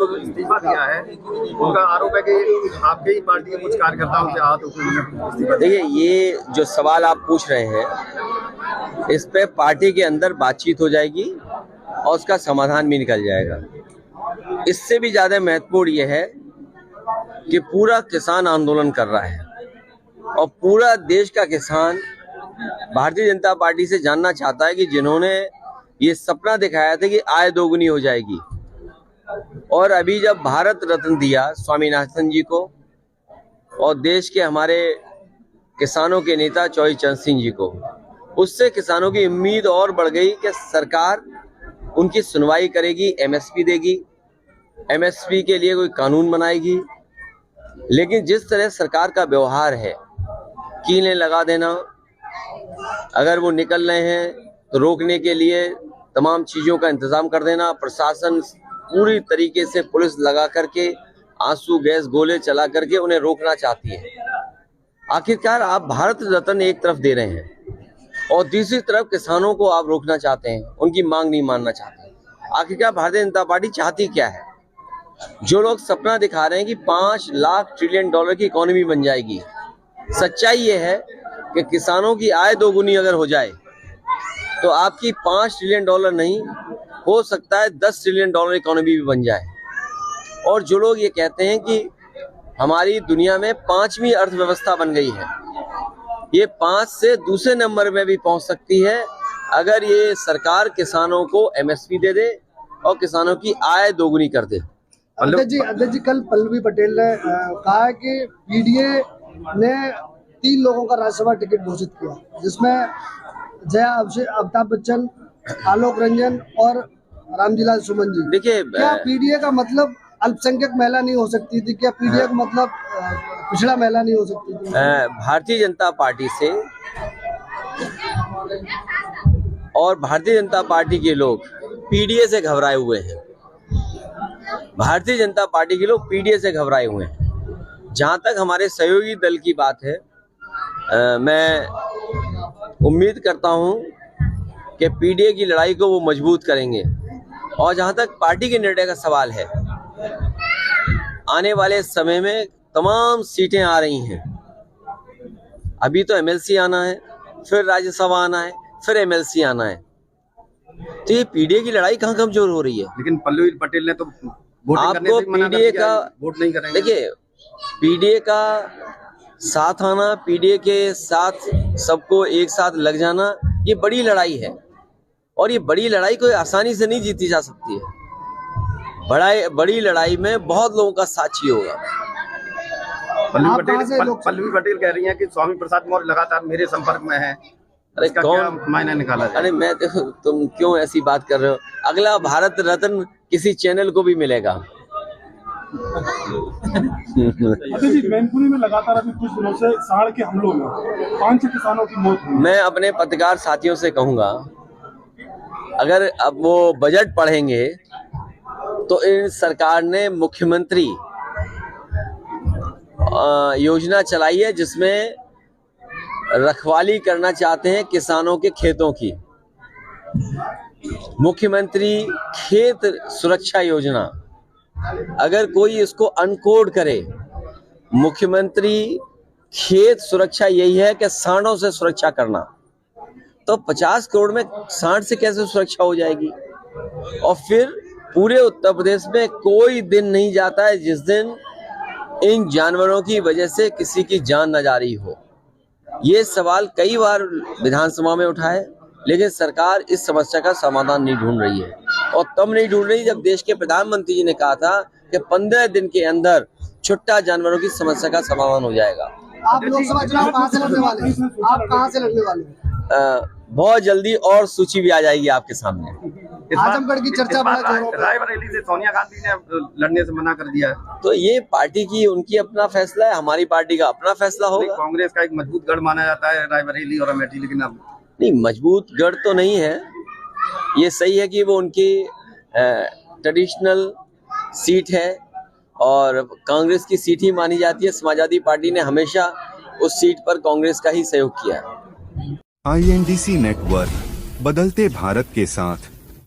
जो इस्तीफा दिया है, उनका आरोप है कि आपके ही पार्टी के कुछ कार्यकर्ताओं से हाथ उठे। देखिए, ये जो सवाल आप पूछ रहे हैं, इस पे पार्टी के अंदर बातचीत हो जाएगी और उसका समाधान भी निकल जाएगा। इससे भी ज्यादा महत्वपूर्ण ये है कि पूरा किसान आंदोलन कर रहा है और पूरा देश का किसान भारतीय जनता पार्टी से जानना चाहता है कि जिन्होंने ये सपना दिखाया था कि आय दोगुनी हो जाएगी, और अभी जब भारत रत्न दिया स्वामीनाथन जी को और देश के हमारे किसानों के नेता चौधरी चरण सिंह जी को, उससे किसानों की उम्मीद और बढ़ गई कि सरकार उनकी सुनवाई करेगी, एमएसपी देगी, एमएसपी के लिए कोई कानून बनाएगी। लेकिन जिस तरह सरकार का व्यवहार है, कीलें लगा देना, अगर वो निकल रहे हैं तो रोकने के लिए तमाम चीजों का इंतजाम कर देना, प्रशासन पूरी तरीके से पुलिस लगा करके आंसू गैस गोले चला करके उन्हें रोकना चाहती है। आखिरकार आप भारत रत्न एक तरफ दे रहे हैं और दूसरी तरफ किसानों को आप रोकना चाहते हैं, उनकी मांग नहीं मानना चाहते। आखिरकार भारतीय जनता पार्टी चाहती क्या है? जो लोग सपना दिखा रहे हैं कि 5 लाख ट्रिलियन डॉलर की इकोनॉमी बन जाएगी, सच्चाई ये है कि किसानों की आय दोगुनी अगर हो जाए तो आपकी 5 ट्रिलियन डॉलर नहीं, हो सकता है 10 ट्रिलियन डॉलर इकोनॉमी भी बन जाए। और जो लोग ये कहते हैं कि हमारी दुनिया में 5वीं अर्थव्यवस्था बन गई है, ये 5 से दूसरे नंबर में भी पहुंच सकती है अगर ये सरकार किसानों को एमएसपी दे दे और किसानों की आय दोगुनी कर दे। अध्यक्ष जी कल पल्लवी पटेल ने कहा है कि पीडीए ने 3 लोगों का राज्यसभा टिकट घोषित किया, जिसमें जया अमिताभ बच्चन, आलोक रंजन और रामजीलाल सुमन जी। देखिए, क्या पीडीए का मतलब अल्पसंख्यक महिला नहीं हो सकती थी? क्या पीडीए का मतलब पिछड़ा महिला नहीं हो सकती थी? भारतीय जनता पार्टी से और भारतीय जनता पार्टी के लोग पीडीए से घबराए हुए हैं। भारतीय जनता पार्टी के लोग पीडीए से घबराए हुए हैं। जहां तक हमारे सहयोगी दल की बात है, मैं उम्मीद करता हूं कि पीडीए की लड़ाई को वो मजबूत करेंगे। और जहां तक पार्टी के निर्णय का सवाल है, आने वाले समय में तमाम सीटें आ रही हैं। अभी तो एमएलसी आना है, फिर राज्यसभा आना है, फिर एमएलसी आना है, तो ये पीडीए की लड़ाई कहाँ कमजोर हो रही है? लेकिन पल्लवी पटेल ने तो आपको पीडीए का वोट नहीं करेंगे। देखिए, पीडीए का साथ आना, पीडीए के साथ सबको एक साथ लग जाना, ये बड़ी लड़ाई है और ये बड़ी लड़ाई कोई आसानी से नहीं जीती जा सकती है। बड़ी लड़ाई में बहुत लोगों का साथ चाहिए होगा। पल्लवी पटेल कह रही हैं कि स्वामी प्रसाद मौर्य लगातार मेरे संपर्क में है। अरे कौन मायने निकाला जाए? अरे मैं देखो, तुम क्यों ऐसी बात कर रहे हो? अगला भारत रत्न किसी चैनल को भी मिलेगा। जी, मैनपुरी में लगातार अभी कुछ दिनों से सांड के हमलों में 5 किसानों की मौत हुई। मैं अपने पत्रकार साथियों से कहूंगा, अगर अब वो बजट पढ़ेंगे तो इन सरकार ने मुख्यमंत्री योजना चलाई है जिसमें रखवाली करना चाहते हैं किसानों के खेतों की। मुख्यमंत्री खेत सुरक्षा योजना, अगर कोई इसको अनकोड करे, मुख्यमंत्री खेत सुरक्षा यही है कि सांडों से सुरक्षा करना, तो 50 करोड़ में सांड से कैसे सुरक्षा हो जाएगी? और फिर पूरे उत्तर प्रदेश में कोई दिन नहीं जाता है जिस दिन इन जानवरों की वजह से किसी की जान न जा रही हो। ये सवाल कई बार विधानसभा में उठा है, लेकिन सरकार इस समस्या का समाधान नहीं ढूंढ रही है। और तब नहीं ढूंढ रही जब देश के प्रधानमंत्री जी ने कहा था कि 15 दिन के अंदर छुट्टा जानवरों की समस्या का समाधान हो जाएगा। आप लोकसभा चुनाव कहाँ से लड़ने वाले हैं? आप कहाँ से लड़ने वाले हैं? बहुत जल्दी और सूची भी आ जाएगी आपके सामने। आजमगढ़ की चर्चा रायबरेली से सोनिया गांधी ने लड़ने से मना कर दिया है, तो ये पार्टी की उनकी अपना फैसला है, हमारी पार्टी का अपना फैसला होगा। कांग्रेस का एक मजबूत गढ़ माना जाता है रायबरेली और अमेठी, लेकिन अब नहीं, मजबूत गढ़ तो नहीं है। ये सही है कि वो उनकी ट्रेडिशनल सीट है और कांग्रेस की सीट ही मानी जाती है। समाजवादी पार्टी ने हमेशा उस सीट पर कांग्रेस का ही सहयोग किया है। INDC नेटवर्क, बदलते भारत के साथ।